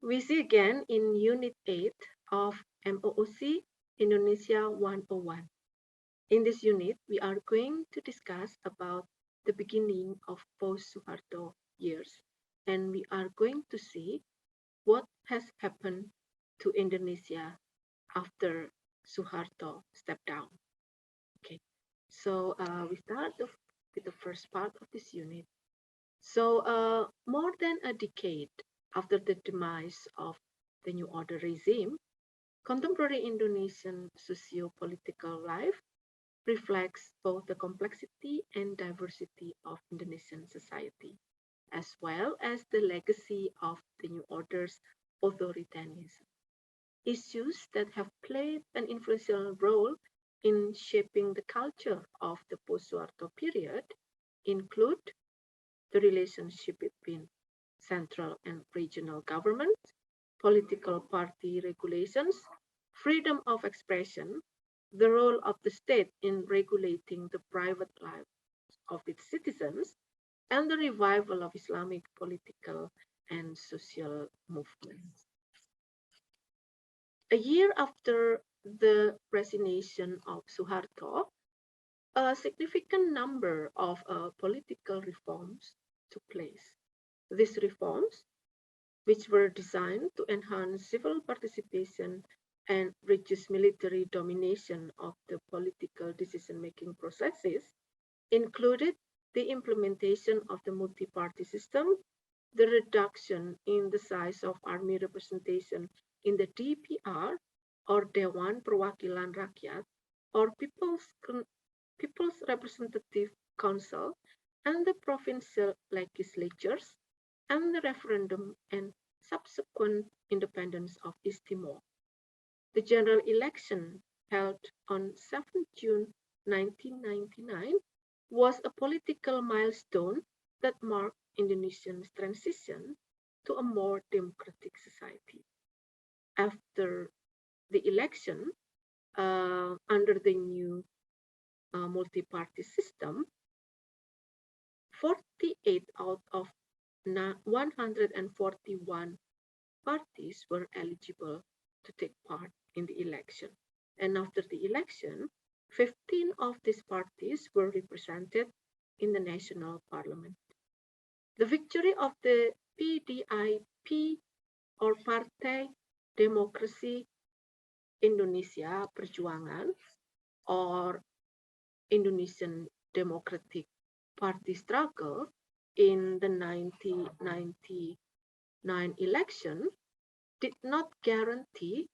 We see again in Unit 8 of MOOC Indonesia 101. In this unit, we are going to discuss about the beginning of post-Suharto years, and we are going to see what has happened to Indonesia after Suharto stepped down. Okay, so we start with the first part of this unit. So more than a decade after the demise of the New Order regime, contemporary Indonesian socio-political life reflects both the complexity and diversity of Indonesian society, as well as the legacy of the New Order's authoritarianism. Issues that have played an influential role in shaping the culture of the post-Suharto period include the relationship between central and regional governments, political party regulations, freedom of expression, the role of the state in regulating the private lives of its citizens, and the revival of Islamic political and social movements. A year after the resignation of Suharto, a significant number of political reforms took place. These reforms, which were designed to enhance civil participation and reduce military domination of the political decision-making processes, included the implementation of the multi-party system, the reduction in the size of army representation in the DPR or Dewan Perwakilan Rakyat or People's Representative Council and the provincial legislatures and the referendum and subsequent independence of East Timor. The general election held on 7 June 1999 was a political milestone that marked Indonesia's transition to a more democratic society. After the election, under the new multi-party system, 48 out of 141 parties were eligible to take part in the election. And after the election, 15 of these parties were represented in the national parliament. The victory of the PDIP or Partai Demokrasi Indonesia Perjuangan or Indonesian Democratic Party struggle in the 1999 election did not guarantee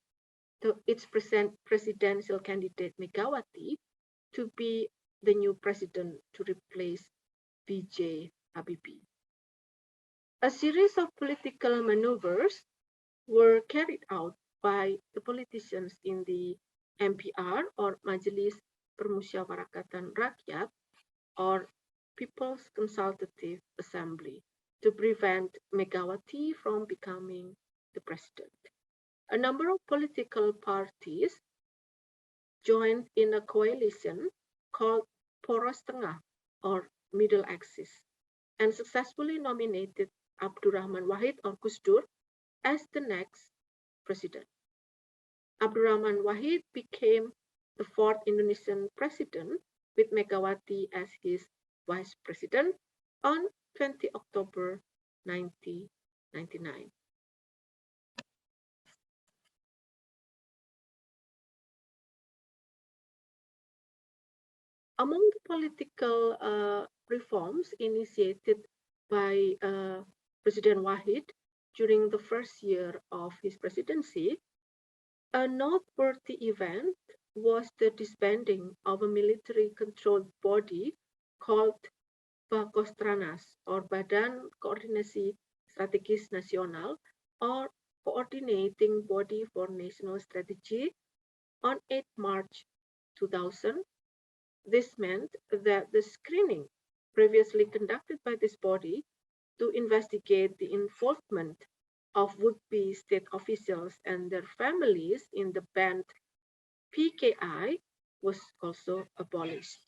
its presidential candidate Megawati to be the new president to replace B.J. Habibie. A series of political maneuvers were carried out by the politicians in the MPR or Majelis Permusyawaratan Rakyat or People's Consultative Assembly to prevent Megawati from becoming the president. A number of political parties joined in a coalition called Poros Tengah or Middle Axis and successfully nominated Abdurrahman Wahid or Gus Dur as the next president. Abdurrahman Wahid became the fourth Indonesian president with Megawati as his vice president on 20 October 1999. Among the political reforms initiated by President Wahid during the first year of his presidency, a noteworthy event was the disbanding of a military-controlled body called Bakostranas or Badan Koordinasi Strategis Nasional or Coordinating Body for National Strategy on 8 March 2000. This meant that the screening previously conducted by this body to investigate the involvement of would-be state officials and their families in the banned PKI was also abolished.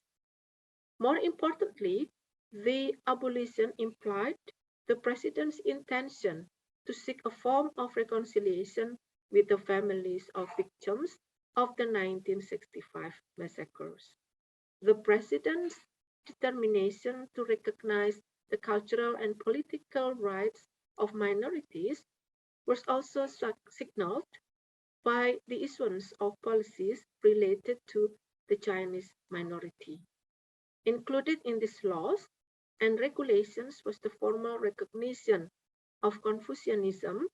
More importantly, the abolition implied the president's intention to seek a form of reconciliation with the families of victims of the 1965 massacres. The President's determination to recognize the cultural and political rights of minorities was also signaled by the issuance of policies related to the Chinese minority. Included in these laws and regulations was the formal recognition of Confucianism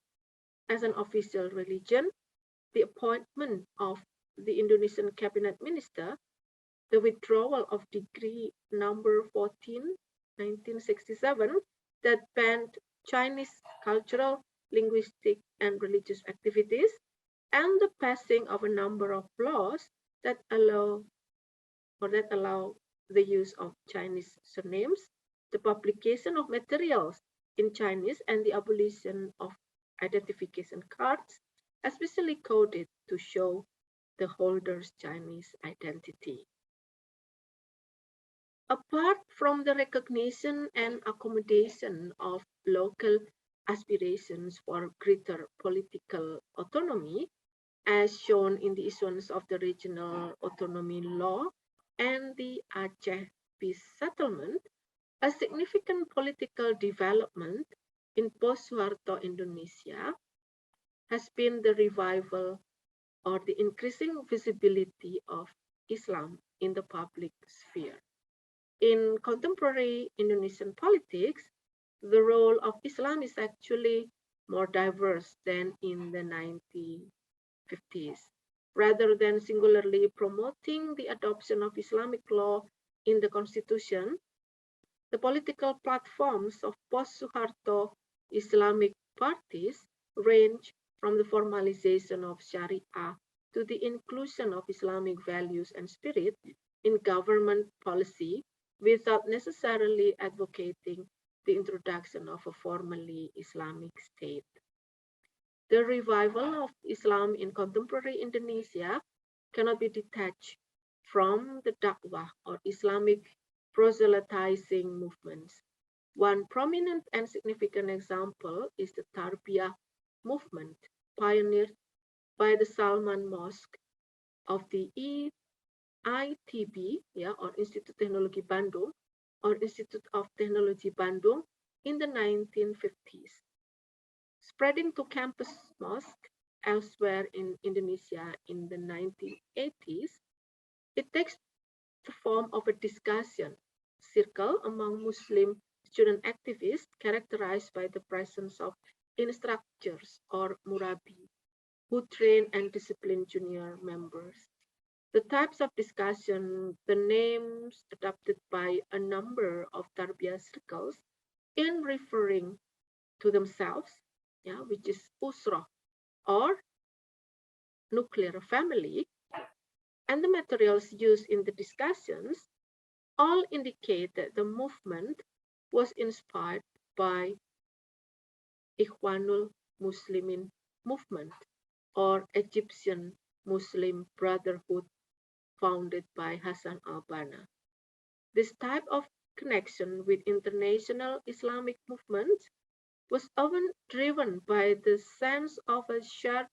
as an official religion, the appointment of the Indonesian cabinet minister, the withdrawal of Decree number 14, 1967, that banned Chinese cultural, linguistic, and religious activities, and the passing of a number of laws that allow the use of Chinese surnames, the publication of materials in Chinese, and the abolition of identification cards, especially coded to show the holder's Chinese identity. Apart from the recognition and accommodation of local aspirations for greater political autonomy, as shown in the issuance of the Regional Autonomy Law and the Aceh Peace Settlement, a significant political development in post-Suharto Indonesia has been the revival or the increasing visibility of Islam in the public sphere. In contemporary Indonesian politics, the role of Islam is actually more diverse than in the 1950s. Rather than singularly promoting the adoption of Islamic law in the constitution, the political platforms of post-Suharto Islamic parties range from the formalization of Sharia to the inclusion of Islamic values and spirit in government policy without necessarily advocating the introduction of a formally Islamic state. The revival of Islam in contemporary Indonesia cannot be detached from the Dakwah or Islamic proselytizing movements. One prominent and significant example is the Tarbiyah movement, pioneered by the Salman Mosque of the ITB, or Institut Teknologi Bandung, or Institute of Technology Bandung in the 1950s. Spreading to campus mosques elsewhere in Indonesia in the 1980s, it takes the form of a discussion circle among Muslim student activists characterized by the presence of instructors or murabi who train and discipline junior members. The types of discussion, the names adopted by a number of Tarbiyah circles in referring to themselves, which is usrah or nuclear family, and the materials used in the discussions all indicate that the movement was inspired by Ikhwanul Muslimin movement or Egyptian Muslim Brotherhood founded by Hassan al-Banna. This type of connection with international Islamic movements was often driven by the sense of a shared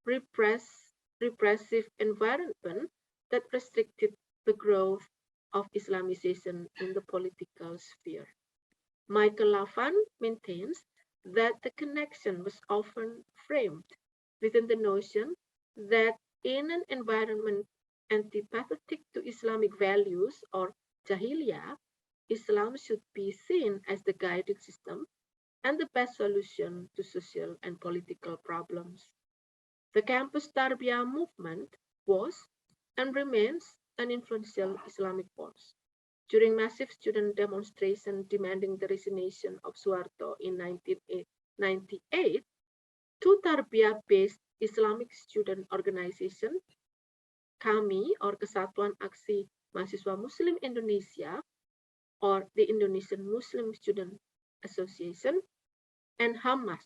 repressive environment that restricted the growth of Islamization in the political sphere. Michael Lavan maintains that the connection was often framed within the notion that in an environment antipathetic to Islamic values or Jahiliyah, Islam should be seen as the guiding system and the best solution to social and political problems. The campus Tarbiyah movement was and remains an influential Islamic force. During massive student demonstrations demanding the resignation of Suharto in 1998, two Tarbiyah-based Islamic student organizations, KAMI or Kesatuan Aksi Mahasiswa Muslim Indonesia or the Indonesian Muslim Student Association, and Hamas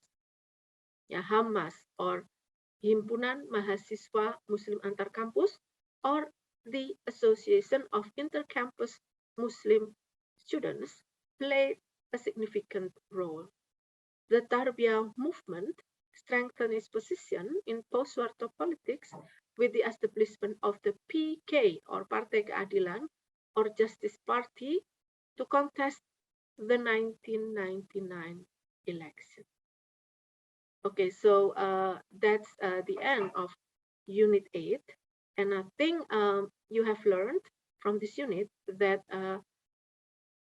or Himpunan Mahasiswa Muslim Antar Kampus or the Association of Intercampus Muslim Students played a significant role. The Tarbiyah movement strengthened its position in post-Suharto politics with the establishment of the PK, or Partai Keadilan, or Justice Party, to contest the 1999 election. Okay, so that's the end of Unit 8. And I think you have learned from this unit that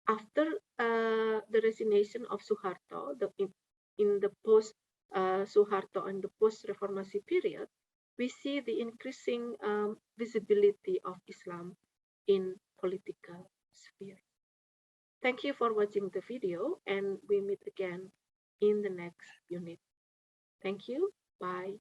after the resignation of Suharto, in the post-Suharto and the post-Reformasi period, we see the increasing visibility of Islam in political sphere. Thank you for watching the video, and we meet again in the next unit. Thank you. Bye.